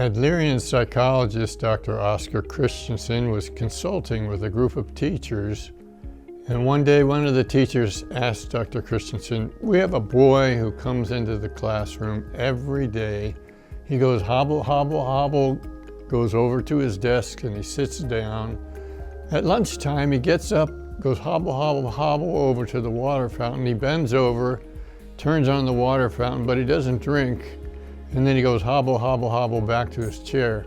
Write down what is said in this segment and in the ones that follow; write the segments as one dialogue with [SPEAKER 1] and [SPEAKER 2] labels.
[SPEAKER 1] Adlerian psychologist Dr. Oscar Christensen was consulting with a group of teachers, and one day one of the teachers asked Dr. Christensen, "We have a boy who comes into the classroom every day. He goes hobble, hobble, hobble, goes over to his desk and he sits down. At lunchtime he gets up, goes hobble, hobble, hobble over to the water fountain. He bends over, turns on the water fountain, but he doesn't drink. And then he goes hobble, hobble, hobble back to his chair.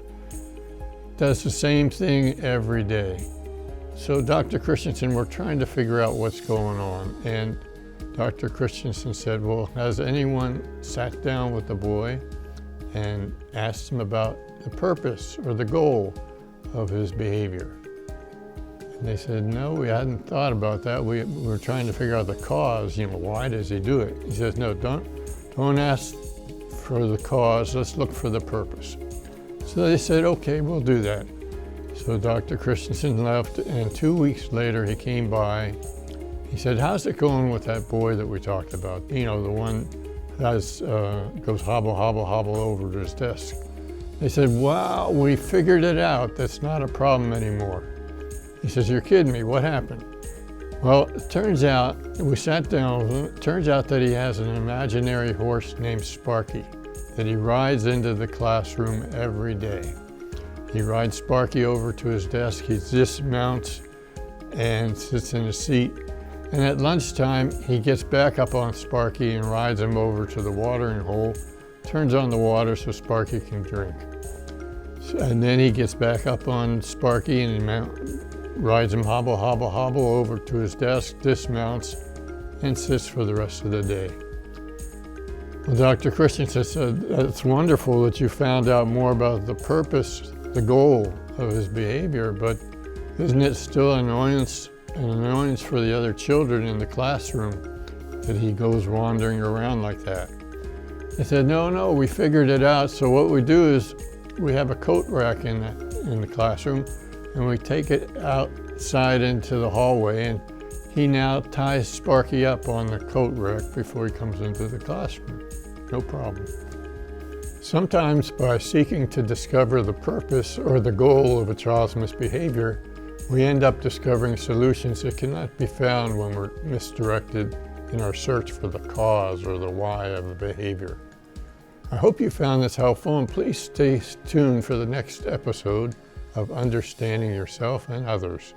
[SPEAKER 1] Does the same thing every day." So Dr. Christensen, we're trying to figure out what's going on. And Dr. Christensen said, well, has anyone sat down with the boy and asked him about the purpose or the goal of his behavior? And they said, no, we hadn't thought about that. We were trying to figure out the cause, why does he do it? He says, no, don't ask for the cause, let's look for the purpose. So they said, okay, we'll do that. So Dr. Christensen left, and 2 weeks later he came by. He said, how's it going with that boy that we talked about? The one that goes hobble, hobble, hobble over to his desk. They said, wow, we figured it out. That's not a problem anymore. He says, you're kidding me, what happened? Well, it turns out, we sat down with him, it turns out that he has an imaginary horse named Sparky that he rides into the classroom every day. He rides Sparky over to his desk, he dismounts and sits in his seat. And at lunchtime, he gets back up on Sparky and rides him over to the watering hole, turns on the water so Sparky can drink. And then he gets back up on Sparky and he rides him hobble, hobble, hobble over to his desk, dismounts, and sits for the rest of the day. Well, Dr. Christensen said, it's wonderful that you found out more about the purpose, the goal of his behavior, but isn't it still an annoyance for the other children in the classroom that he goes wandering around like that? They said, no, we figured it out. So what we do is we have a coat rack in the classroom, and we take it outside into the hallway, and he now ties Sparky up on the coat rack before he comes into the classroom. No problem. Sometimes by seeking to discover the purpose or the goal of a child's misbehavior, we end up discovering solutions that cannot be found when we're misdirected in our search for the cause or the why of a behavior. I hope you found this helpful, and please stay tuned for the next episode of Understanding Yourself and Others.